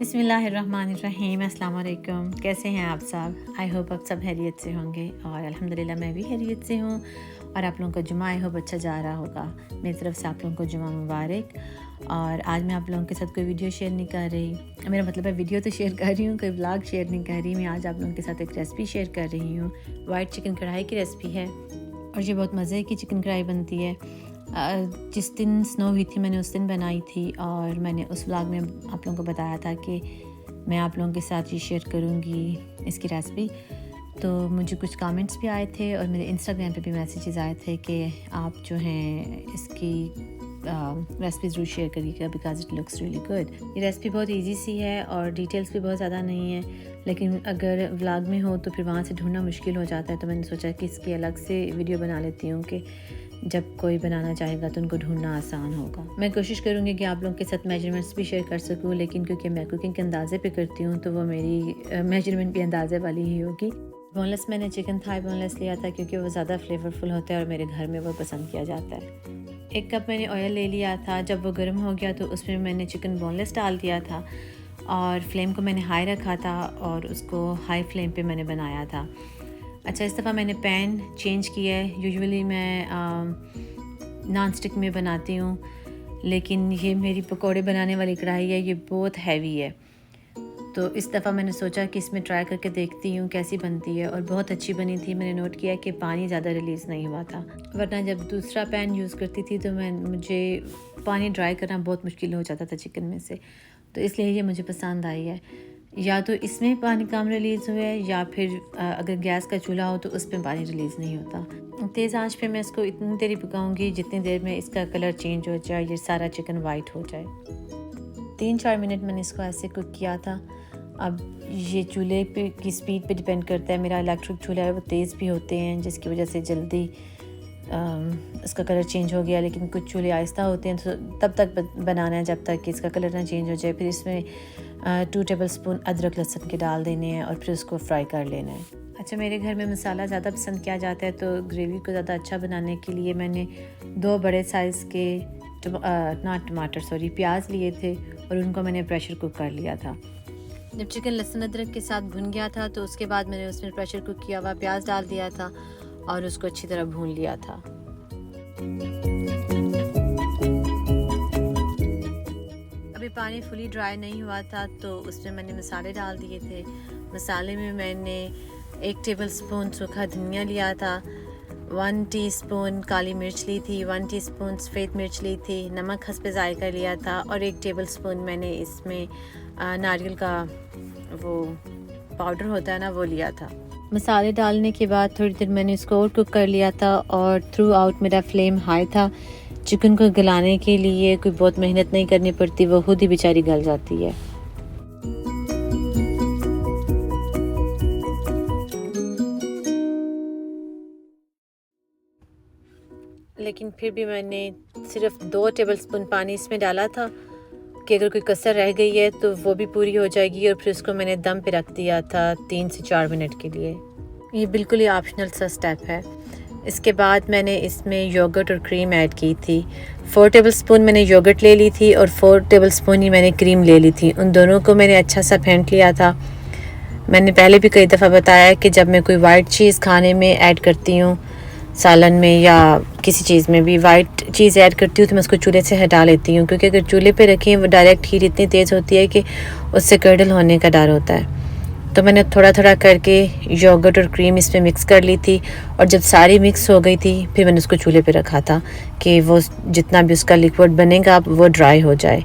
बिस्मिल्लाहिर्रहमानिर्रहीम, अस्सलाम वालेकुम। कैसे हैं आप सब? आई होप आप सब खैरियत से होंगे और अल्हम्दुलिल्लाह मैं भी खैरियत से हूँ। और आप लोगों का जुमा आई होप अच्छा जा रहा होगा। मेरी तरफ से आप लोगों को जुमा मुबारक। और आज मैं आप लोगों के साथ कोई वीडियो शेयर नहीं कर रही, मेरा मतलब है वीडियो तो शेयर कर रही हूँ, कोई व्लॉग शेयर नहीं कर रही। मैं आज आप लोगों के साथ एक रेसिपी शेयर कर रही हूँ। वाइट चिकन कढ़ाई की रेसिपी है और ये बहुत मज़े की चिकन कढ़ाई बनती है। जिस दिन स्नो हुई थी मैंने उस दिन बनाई थी और मैंने उस व्लॉग में आप लोगों को बताया था कि मैं आप लोगों के साथ ये शेयर करूँगी इसकी रेसिपी। तो मुझे कुछ कमेंट्स भी आए थे और मेरे इंस्टाग्राम पे भी मैसेजेस आए थे कि आप जो हैं इसकी रेसिपी ज़रूर शेयर करिएगा because it looks really good. ये रेसिपी बहुत इजी सी है और डिटेल्स भी बहुत ज़्यादा नहीं है, लेकिन अगर व्लॉग में हो तो फिर वहाँ से ढूंढना मुश्किल हो जाता है। तो मैंने सोचा कि इसकी अलग से वीडियो बना लेती हूँ कि जब कोई बनाना चाहेगा तो उनको ढूंढना आसान होगा। मैं कोशिश करूँगी कि आप लोगों के साथ मेजरमेंट्स भी शेयर कर सकूँ, लेकिन क्योंकि मैं कुकिंग के अंदाज़े पे करती हूँ तो वो मेरी मेजरमेंट भी अंदाज़े वाली ही होगी। बोनलेस मैंने चिकन थाई बोनलेस लिया था क्योंकि वो ज़्यादा फ्लेवरफुल होता है और मेरे घर में वो पसंद किया जाता है। 1 कप मैंने ऑयल ले लिया था। जब वो गर्म हो गया तो उसमें मैंने चिकन बोनलेस डाल दिया था और फ्लेम को मैंने हाई रखा था और उसको हाई फ्लेम पे मैंने बनाया था। अच्छा, इस दफ़ा मैंने पैन चेंज किया है। यूजुअली मैं नॉन स्टिक में बनाती हूँ, लेकिन ये मेरी पकोड़े बनाने वाली कढ़ाई है, ये बहुत हैवी है। तो इस दफ़ा मैंने सोचा कि इसमें ट्राई करके देखती हूँ कैसी बनती है और बहुत अच्छी बनी थी। मैंने नोट किया कि पानी ज़्यादा रिलीज़ नहीं हुआ था, वरना जब दूसरा पैन यूज़ करती थी तो मुझे पानी ड्राई करना बहुत मुश्किल हो जाता था चिकन में से। तो इसलिए ये मुझे पसंद आई है। या तो इसमें पानी कम रिलीज़ हुआ है या फिर अगर गैस का चूल्हा हो तो उस पर पानी रिलीज़ नहीं होता। तेज़ आंच पे मैं इसको इतनी देर पकाऊंगी जितनी देर में इसका कलर चेंज हो जाए, ये सारा चिकन वाइट हो जाए। 3-4 मिनट मैंने इसको ऐसे कुक किया था। अब ये चूल्हे पे की स्पीड पे डिपेंड करता है। मेरा इलेक्ट्रिक चूल्हा है, वो तेज़ भी होते हैं जिसकी वजह से जल्दी इसका कलर चेंज हो गया, लेकिन कुछ चूल्हे आहिस्ता होते हैं तो तब तक बनाना है जब तक कि इसका कलर ना चेंज हो जाए। फिर इसमें 2 टेबलस्पून अदरक लहसुन के डाल देने हैं और फिर उसको फ्राई कर लेना है। अच्छा, मेरे घर में मसाला ज़्यादा पसंद किया जाता है तो ग्रेवी को ज़्यादा अच्छा बनाने के लिए मैंने 2 बड़े साइज़ के प्याज लिए थे और उनको मैंने प्रेशर कुक कर लिया था। जब चिकन लहसुन अदरक के साथ भुन गया था तो उसके बाद मैंने उसमें प्रेशर कुक किया हुआ प्याज डाल दिया था और उसको अच्छी तरह भून लिया था। अभी पानी फुली ड्राई नहीं हुआ था तो उसमें मैंने मसाले डाल दिए थे। मसाले में मैंने 1 टेबलस्पून सूखा धनिया लिया था, 1 टीस्पून काली मिर्च ली थी, 1 टीस्पून सफ़ेद मिर्च ली थी, नमक हस्ब ज़ायक़ा लिया था और 1 टेबलस्पून मैंने इसमें नारियल का वो पाउडर होता है ना, वो लिया था। मसाले डालने के बाद थोड़ी देर मैंने इसको और कुक कर लिया था और थ्रू आउट मेरा फ्लेम हाई था। चिकन को गलाने के लिए कोई बहुत मेहनत नहीं करनी पड़ती, वो खुद ही बेचारी गल जाती है। लेकिन फिर भी मैंने सिर्फ 2 टेबलस्पून पानी इसमें डाला था कि अगर कोई कसर रह गई है तो वो भी पूरी हो जाएगी। और फिर उसको मैंने दम पे रख दिया था 3 से 4 मिनट के लिए। ये बिल्कुल ही ऑप्शनल सा स्टेप है। इसके बाद मैंने इसमें योगर्ट और क्रीम ऐड की थी। 4 टेबलस्पून मैंने योगर्ट ले ली थी और 4 टेबलस्पून ही मैंने क्रीम ले ली थी। उन दोनों को मैंने अच्छा सा फेंट लिया था। मैंने पहले भी कई दफ़ा बताया कि जब मैं कोई वाइट चीज़ खाने में ऐड करती हूँ, सालन में या किसी चीज़ में भी वाइट चीज़ ऐड करती हूँ तो मैं उसको चूल्हे से हटा लेती हूँ, क्योंकि अगर चूल्हे पे रखें वो डायरेक्ट हीट इतनी तेज़ होती है कि उससे कर्डल होने का डर होता है। तो मैंने थोड़ा थोड़ा करके योगर्ट और क्रीम इसमें मिक्स कर ली थी और जब सारी मिक्स हो गई थी फिर मैंने उसको चूल्हे पे रखा था कि वो जितना भी उसका लिक्विड बनेगा वो ड्राई हो जाए।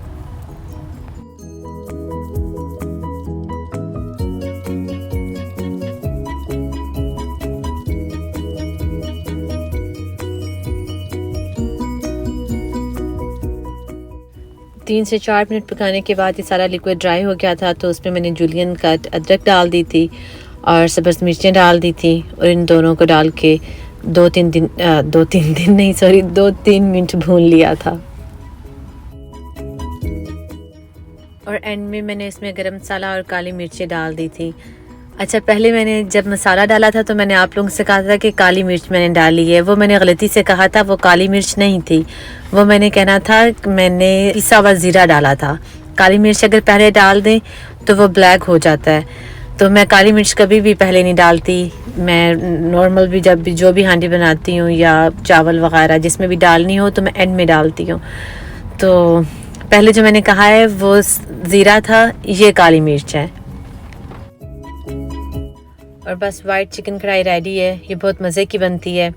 तीन से 4 मिनट पकाने के बाद ये सारा लिक्विड ड्राई हो गया था तो उसमें मैंने जूलियन कट अदरक डाल दी थी और सब्ज़ मिर्चें डाल दी थी और इन दोनों को डाल के 2-3 मिनट भून लिया था। और एंड में मैंने इसमें गरम मसाला और काली मिर्चें डाल दी थी। अच्छा, पहले मैंने जब मसाला डाला था तो मैंने आप लोगों से कहा था कि काली मिर्च मैंने डाली है, वो मैंने गलती से कहा था, वो काली मिर्च नहीं थी, वो मैंने कहना था मैंने पिसा हुआ ज़ीरा डाला था। काली मिर्च अगर पहले डाल दें तो वो ब्लैक हो जाता है। तो मैं काली मिर्च कभी भी पहले नहीं डालती। मैं नॉर्मल भी जब भी जो भी हांडी बनाती हूँ या चावल वगैरह जिसमें भी डालनी हो तो मैं एंड में डालती हूँ। तो पहले जो मैंने कहा है वो ज़ीरा था, ये काली मिर्च है। और बस वाइट चिकन कढ़ाई रेडी है। ये बहुत मज़े की बनती है।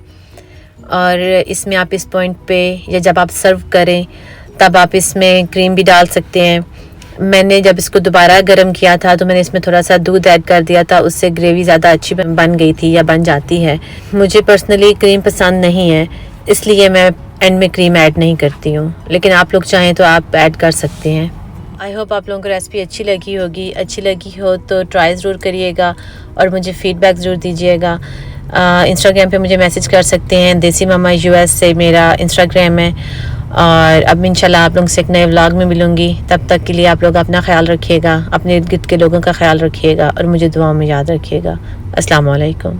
और इसमें आप इस पॉइंट पे या जब आप सर्व करें तब आप इसमें क्रीम भी डाल सकते हैं। मैंने जब इसको दोबारा गर्म किया था तो मैंने इसमें थोड़ा सा दूध ऐड कर दिया था, उससे ग्रेवी ज़्यादा अच्छी बन गई थी या बन जाती है। मुझे पर्सनली क्रीम पसंद नहीं है, इसलिए मैं एंड में क्रीम ऐड नहीं करती हूँ, लेकिन आप लोग चाहें तो आप ऐड कर सकते हैं। आई होप आप लोगों को रेसिपी अच्छी लगी होगी। अच्छी लगी हो तो ट्राई ज़रूर करिएगा और मुझे फ़ीडबैक ज़रूर दीजिएगा। इंस्टाग्राम पे मुझे मैसेज कर सकते हैं। देसी मामा यूएस से मेरा इंस्टाग्राम है। और अब इंशाल्लाह आप लोगों से एक नए व्लॉग में मिलूँगी। तब तक के लिए आप लोग अपना ख्याल रखिएगा, अपने इर्द गिर्द के लोगों का ख्याल रखिएगा और मुझे दुआओं में याद रखिएगा। अस्सलाम वालेकुम।